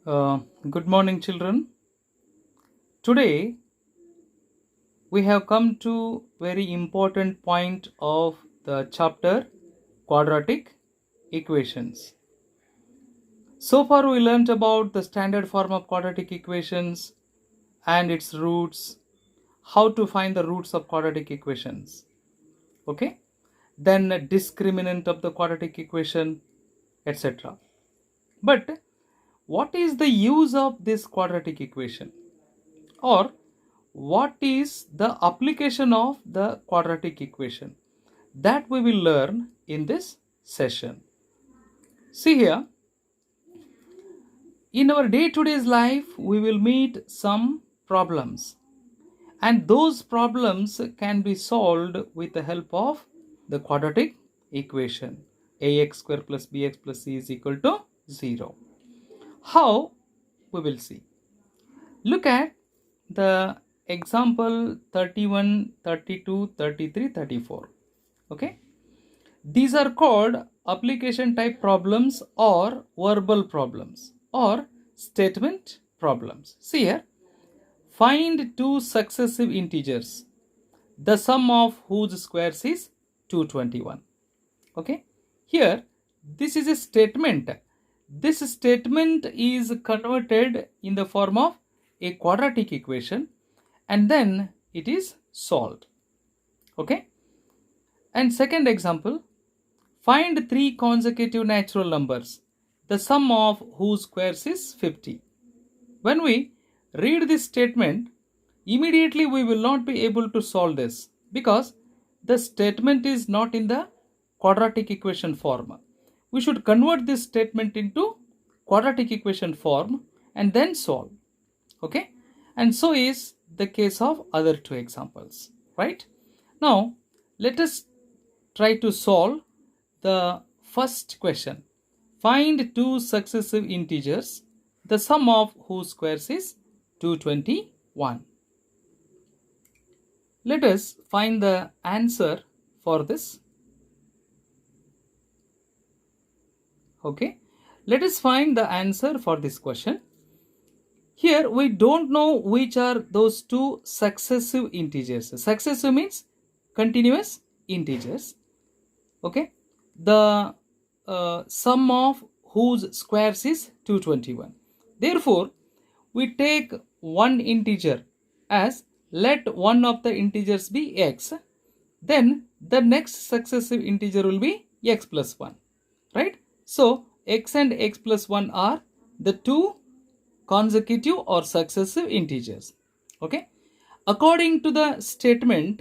Good morning, children. Today we have come to very important point of the chapter quadratic equations. So far we learnt about the standard form of quadratic equations and its roots, how to find the roots of quadratic equations. Okay? Then discriminant of the quadratic equation, etc. But what is the use of this quadratic equation? Or what is the application of the quadratic equation? That we will learn in this session. See here, in our day-to-day life, we will meet some problems, and those problems can be solved with the help of the quadratic equation. Ax square plus bx plus c is equal to 0. How? We will see. Look at the example 31, 32, 33, 34. Okay, these are called application type problems or verbal problems or statement problems. See here, find two successive integers, the sum of whose squares is 221. Okay, here this is a statement. This statement is converted in the form of a quadratic equation and then it is solved. Okay, and second example, find three consecutive natural numbers, the sum of whose squares is 50. When we read this statement, immediately we will not be able to solve this because the statement is not in the quadratic equation form. We should convert this statement into quadratic equation form and then solve. Okay, and so is the case of other two examples, right? Now let us try to solve the first question. Find two successive integers, the sum of whose squares is 221. Let us find the answer for this. Okay, let us find the answer for this question. Here we don't know which are those two successive integers. Successive means continuous integers. Okay, the sum of whose squares is 221. Therefore, we take one integer as let one of the integers be x. Then the next successive integer will be x plus 1. Right? So, x and x plus 1 are the two consecutive or successive integers. Okay? According to the statement,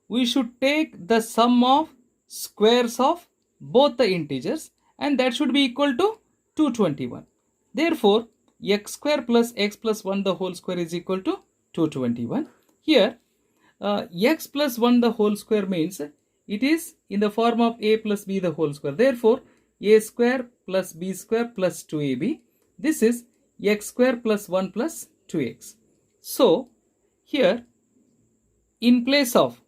we should take the sum of squares of both the integers and that should be equal to 221. Therefore, x square plus x plus 1 the whole square is equal to 221. Here, x plus 1 the whole square means it is in the form of a plus b the whole square. Therefore, a square plus b square plus 2ab. This is x square plus 1 plus 2x. So, here in place of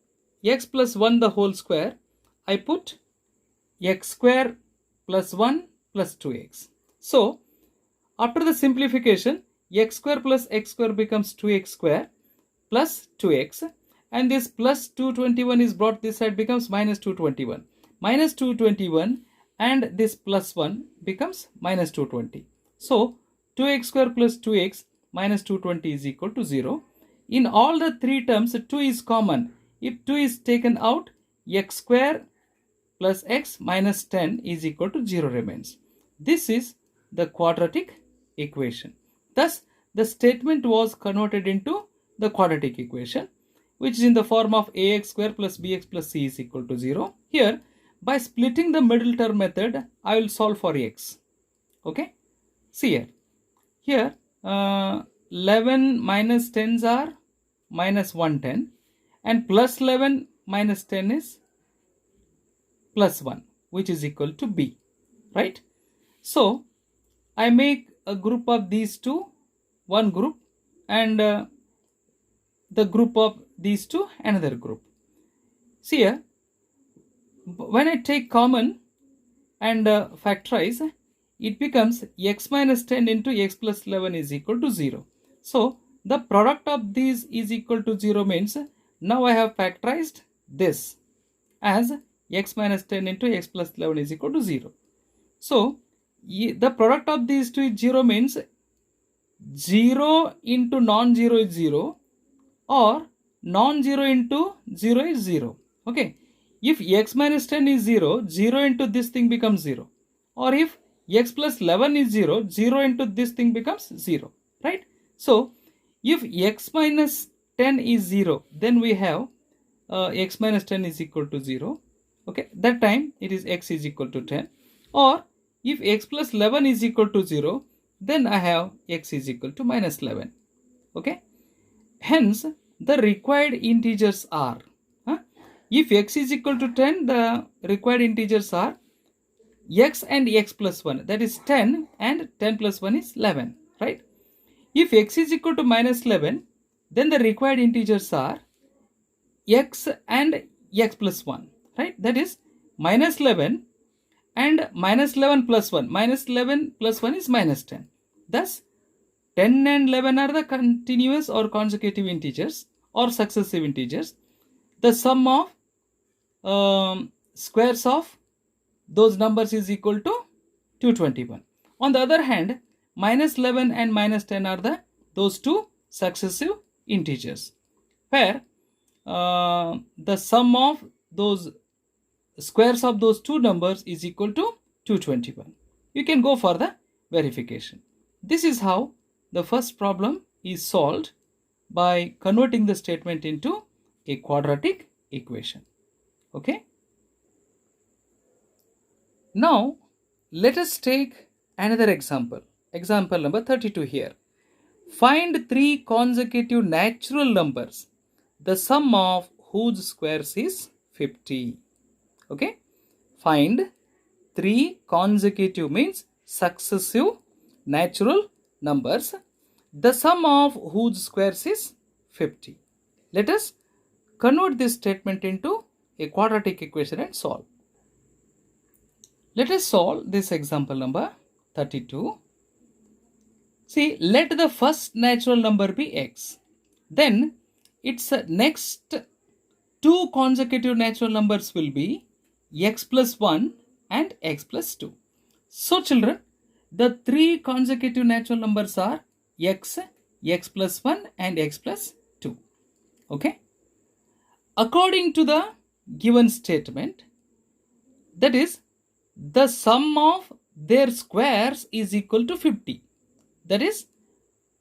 x plus 1 the whole square, I put x square plus 1 plus 2x. So, after the simplification, x square plus x square becomes 2x square plus 2x and this plus 221 is brought this side becomes minus 221. Minus 221 and this plus 1 becomes minus 220. So, 2x square plus 2x minus 220 is equal to 0. In all the three terms, 2 is common. If 2 is taken out, x square plus x minus 10 is equal to 0 remains. This is the quadratic equation. Thus, the statement was converted into the quadratic equation, which is in the form of ax square plus bx plus c is equal to 0. Here, by splitting the middle term method, I will solve for x. Okay? See here. Here, 11 minus 10s are minus 110 and plus 11 minus 10 is plus 1, which is equal to b. Right? So, I make a group of these two, one group, and the group of these two, another group. See here, when I take common and factorize, it becomes x minus 10 into x plus 11 is equal to 0. So the product of these is equal to 0 means now I have factorized this as x minus 10 into x plus 11 is equal to 0. So the product of these two is 0 means 0 into non-zero is 0 or non-zero into 0 is 0. Okay. If x minus 10 is 0, 0 into this thing becomes 0. Or if x plus 11 is 0, 0 into this thing becomes 0. Right? So, if x minus 10 is 0, then we have x minus 10 is equal to 0. Okay. That time it is x is equal to 10. Or if x plus 11 is equal to 0, then I have x is equal to minus 11. Okay. Hence, the required integers are, if x is equal to 10, the required integers are x and x plus 1, that is 10, and 10 plus 1 is 11, right? If x is equal to minus 11, then the required integers are x and x plus 1, right? That is minus 11 and minus 11 plus 1. Minus 11 plus 1 is minus 10. Thus, 10 and 11 are the continuous or consecutive integers or successive integers. The sum of squares of those numbers is equal to 221. On the other hand, minus 11 and minus 10 are those two successive integers, where the sum of those squares of those two numbers is equal to 221. You can go for the verification. This is how the first problem is solved by converting the statement into a quadratic equation. Okay. Now, let us take another example. Example number 32 here. Find three consecutive natural numbers, the sum of whose squares is 50. Okay. Find three consecutive means successive natural numbers, the sum of whose squares is 50. Let us convert this statement into a quadratic equation and solve. Let us solve this example number 32. See, let the first natural number be x. Then its next two consecutive natural numbers will be x plus 1 and x plus 2. So children, the three consecutive natural numbers are x, x plus 1 and x plus 2. Okay. According to the given statement, that is, the sum of their squares is equal to 50. That is,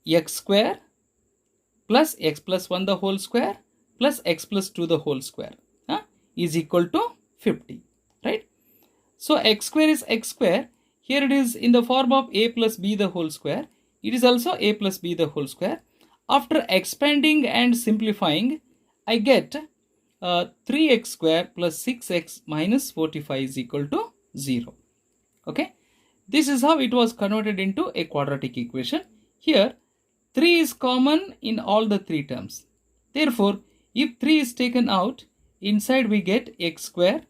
x square plus x plus 1 the whole square plus x plus 2 the whole square is equal to 50. Right? So x square is x square. Here it is in the form of a plus b the whole square. It is also a plus b the whole square. After expanding and simplifying, I get 3x square plus 6x minus 45 is equal to 0. Okay. This is how it was converted into a quadratic equation. Here, 3 is common in all the three terms. Therefore, if 3 is taken out, inside we get x square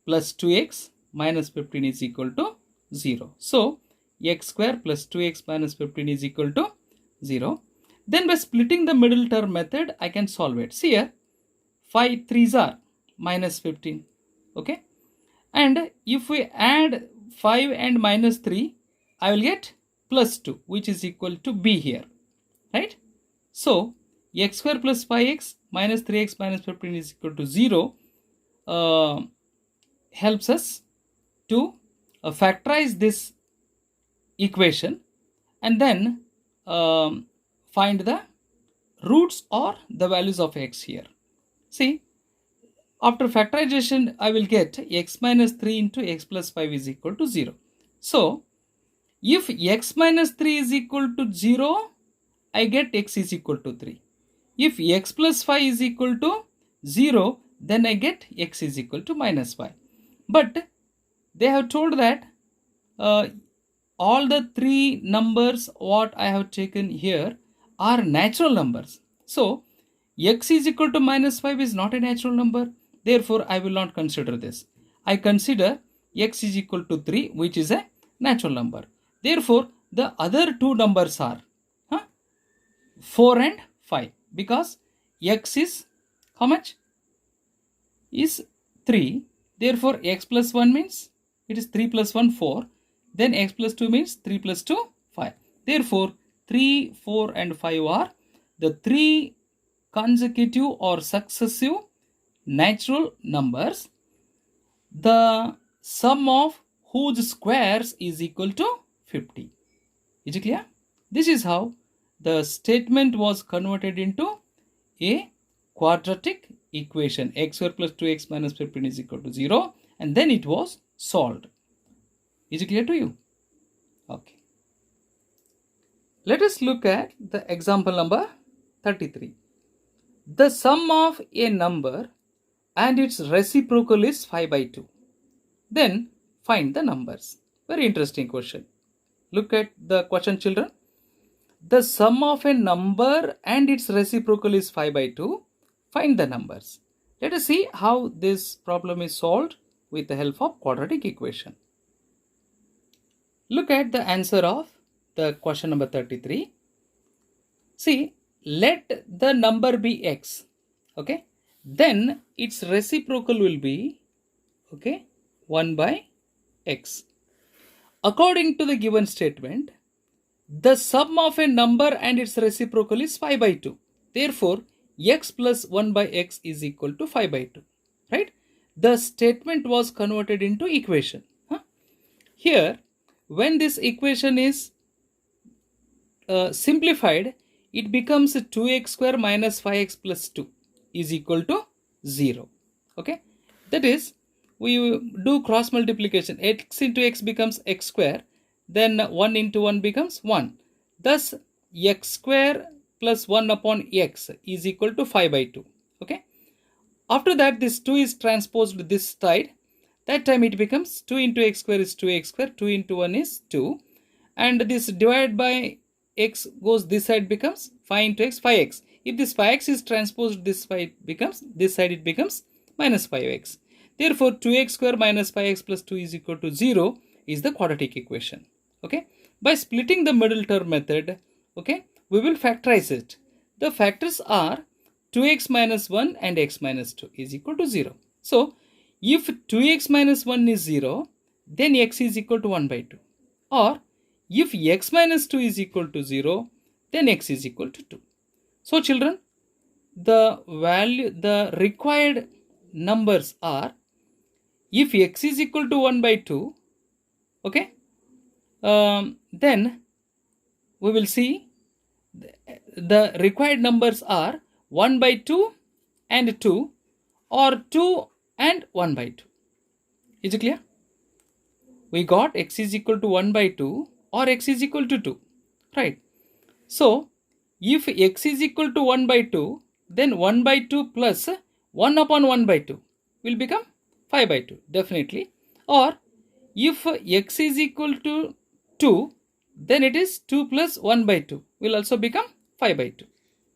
plus 2x minus 15 is equal to 0. So, x square plus 2x minus 15 is equal to 0. Then by splitting the middle term method, I can solve it. See here, 5 3s are minus 15. Okay. And if we add 5 and minus 3, I will get plus 2, which is equal to b here. Right. So, x square plus 5x minus 3x minus 15 is equal to 0 helps us to factorize this equation and then find the roots or the values of x here. See, after factorization, I will get x minus 3 into x plus 5 is equal to 0. So, if x minus 3 is equal to 0, I get x is equal to 3. If x plus 5 is equal to 0, then I get x is equal to minus 5. But they have told that all the three numbers what I have taken here are natural numbers. So, x is equal to minus 5 is not a natural number. Therefore, I will not consider this. I consider x is equal to 3, which is a natural number. Therefore, the other two numbers are 4 and 5, because x is how much? Is 3. Therefore, x plus 1 means it is 3 plus 1, 4. Then x plus 2 means 3 plus 2, 5. Therefore, 3, 4 and 5 are the three consecutive or successive natural numbers, the sum of whose squares is equal to 50. Is it clear? This is how the statement was converted into a quadratic equation. X square plus 2x minus 15 is equal to 0, and then it was solved. Is it clear to you? Okay. Let us look at the example number 33. The sum of a number and its reciprocal is 5 by 2. Then find the numbers. Very interesting question. Look at the question, children. The sum of a number and its reciprocal is 5 by 2. Find the numbers. Let us see how this problem is solved with the help of quadratic equation. Look at the answer of the question number 33. See, let the number be x. Okay. Then its reciprocal will be 1 by x. According to the given statement, the sum of a number and its reciprocal is 5 by 2. Therefore, x plus 1 by x is equal to 5 by 2. Right? The statement was converted into equation. Here, when this equation is simplified, it becomes 2x square minus 5x plus 2 is equal to 0. Okay? That is, we do cross multiplication. X into x becomes x square. Then 1 into 1 becomes 1. Thus, x square plus 1 upon x is equal to 5 by 2. Okay? After that, this 2 is transposed to this side. That time it becomes 2 into x square is 2x square. 2 into 1 is 2. And this divided by x goes this side, becomes 5 into x, 5x. If this 5x is transposed this side, becomes this side, it becomes minus 5x. Therefore, 2x square minus 5x plus 2 is equal to 0 is the quadratic equation. Okay. By splitting the middle term method, okay, we will factorize it. The factors are 2x minus 1 and x minus 2 is equal to 0. So, if 2x minus 1 is 0, then x is equal to 1 by 2. Or, if x minus 2 is equal to 0, then x is equal to 2. So, children, the required numbers are, if x is equal to 1 by 2, okay, then we will see the required numbers are 1 by 2 and 2, or 2 and 1 by 2. Is it clear? We got x is equal to 1 by 2 or x is equal to 2, right? So, if x is equal to 1 by 2, then 1 by 2 plus 1 upon 1 by 2 will become 5 by 2, definitely. Or, if x is equal to 2, then it is 2 plus 1 by 2 will also become 5 by 2.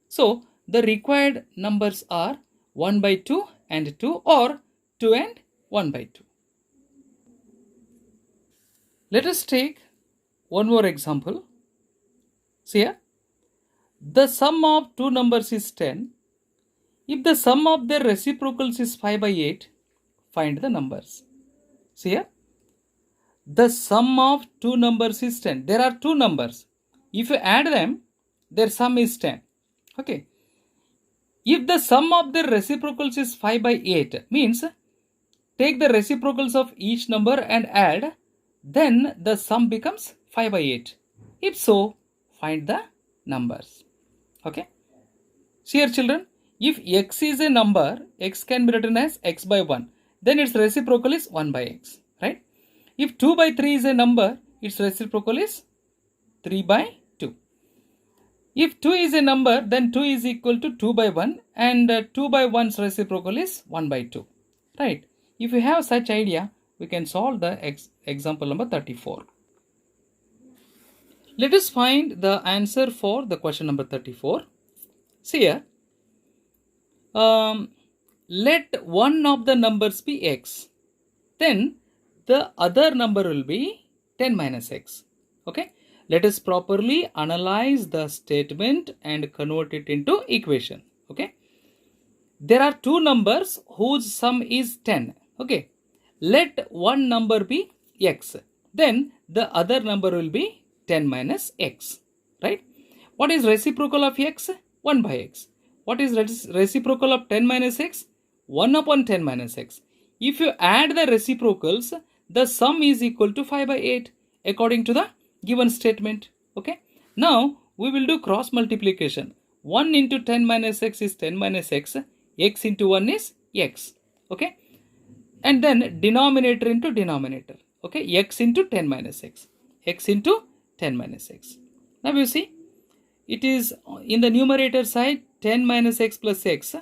So, the required numbers are 1 by 2 and 2, or 2 and 1 by 2. Let us take one more example. See here. The sum of two numbers is 10. If the sum of their reciprocals is 5 by 8, find the numbers. See here. The sum of two numbers is 10. There are two numbers. If you add them, their sum is 10. Okay. If the sum of their reciprocals is 5 by 8, means take the reciprocals of each number and add, then the sum becomes 5 by 8. If so, find the numbers. Okay. See here, children, if x is a number, x can be written as x by 1. Then its reciprocal is 1 by x. Right? If 2 by 3 is a number, its reciprocal is 3 by 2. If 2 is a number, then 2 is equal to 2 by 1, and 2 by 1's reciprocal is 1 by 2. Right? If you have such idea, we can solve the example number 34. Let us find the answer for the question number 34. See here. Let one of the numbers be x. Then the other number will be 10 minus x. Okay, let us properly analyze the statement and convert it into equation. Okay, there are two numbers whose sum is 10. Okay, let one number be x, then the other number will be 10 minus x, right? What is reciprocal of x? 1 by x. What is reciprocal of 10 minus x? 1 upon 10 minus x. If you add the reciprocals, the sum is equal to 5 by 8 according to the given statement. Okay, now we will do cross multiplication. 1 into 10 minus x is 10 minus x, x into 1 is x. Okay, and then denominator into denominator. Okay, x into 10 minus x, x into 10 minus x. Now you see, it is in the numerator side 10 minus x plus x.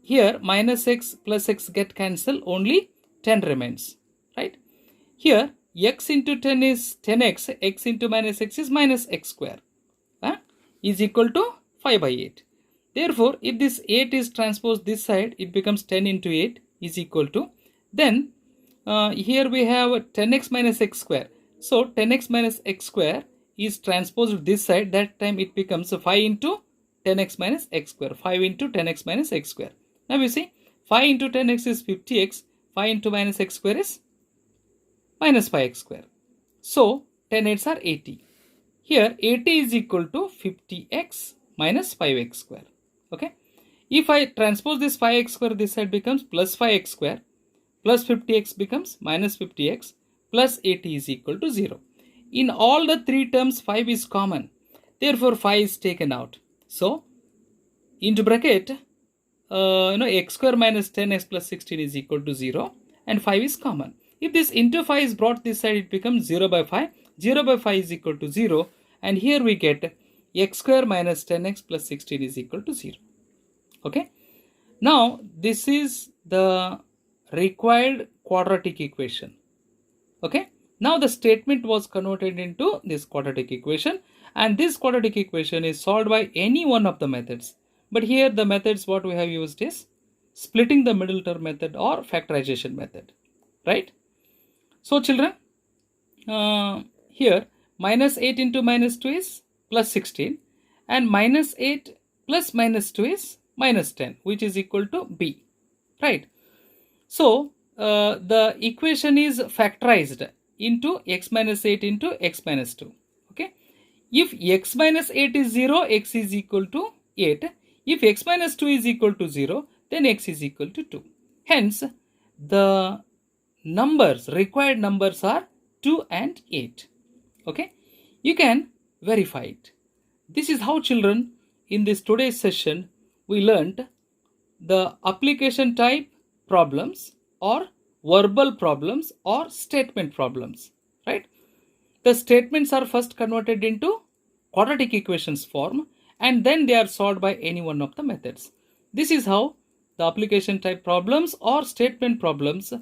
Here minus x plus x get cancelled, only 10 remains, right? Here x into 10 is 10x, x into minus x is minus x square, is equal to 5 by 8. Therefore, if this 8 is transposed this side, it becomes 10 into 8 is equal to, then here we have 10x minus x square. So 10x minus x square is transposed this side, that time it becomes 5 into 10x minus x square, 5 into 10x minus x square. Now we see 5 into 10x is 50x, 5 into minus x square is minus 5x square. So 10 8s are 80. Here 80 is equal to 50x minus 5x square. Okay, if I transpose this 5x square, this side becomes plus 5x square, plus 50x becomes minus 50x, plus 80 is equal to 0. In all the three terms 5 is common, therefore 5 is taken out. So into bracket x square minus 10x plus 16 is equal to 0, and 5 is common. If this into 5 is brought this side, it becomes 0 by 5. 0 by 5 is equal to 0, and here we get x square minus 10x plus 16 is equal to 0. Okay, now this is the required quadratic equation. Okay, now the statement was converted into this quadratic equation, and this quadratic equation is solved by any one of the methods. But here the methods what we have used is splitting the middle term method or factorization method, right? So children, here minus 8 into minus 2 is plus 16, and minus 8 plus minus 2 is minus 10, which is equal to b, right? So the equation is factorized into x minus 8 into x minus 2. Okay, if x minus 8 is 0, x is equal to 8. If x minus 2 is equal to 0, then x is equal to 2. Hence, the numbers, required numbers are 2 and 8. Okay, you can verify it. This is how, children, in this today's session, we learned the application type problems or verbal problems or statement problems, right? The statements are first converted into quadratic equations form, and then they are solved by any one of the methods. This is how the application type problems or statement problems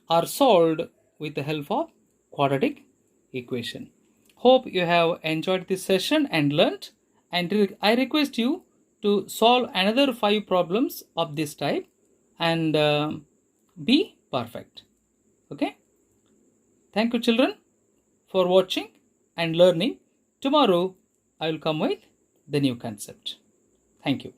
are solved with the help of quadratic equation. Hope you have enjoyed this session and learnt, and I request you to solve another 5 problems of this type and be perfect. Okay, thank you, children, for watching and learning. Tomorrow I will come with the new concept. Thank you.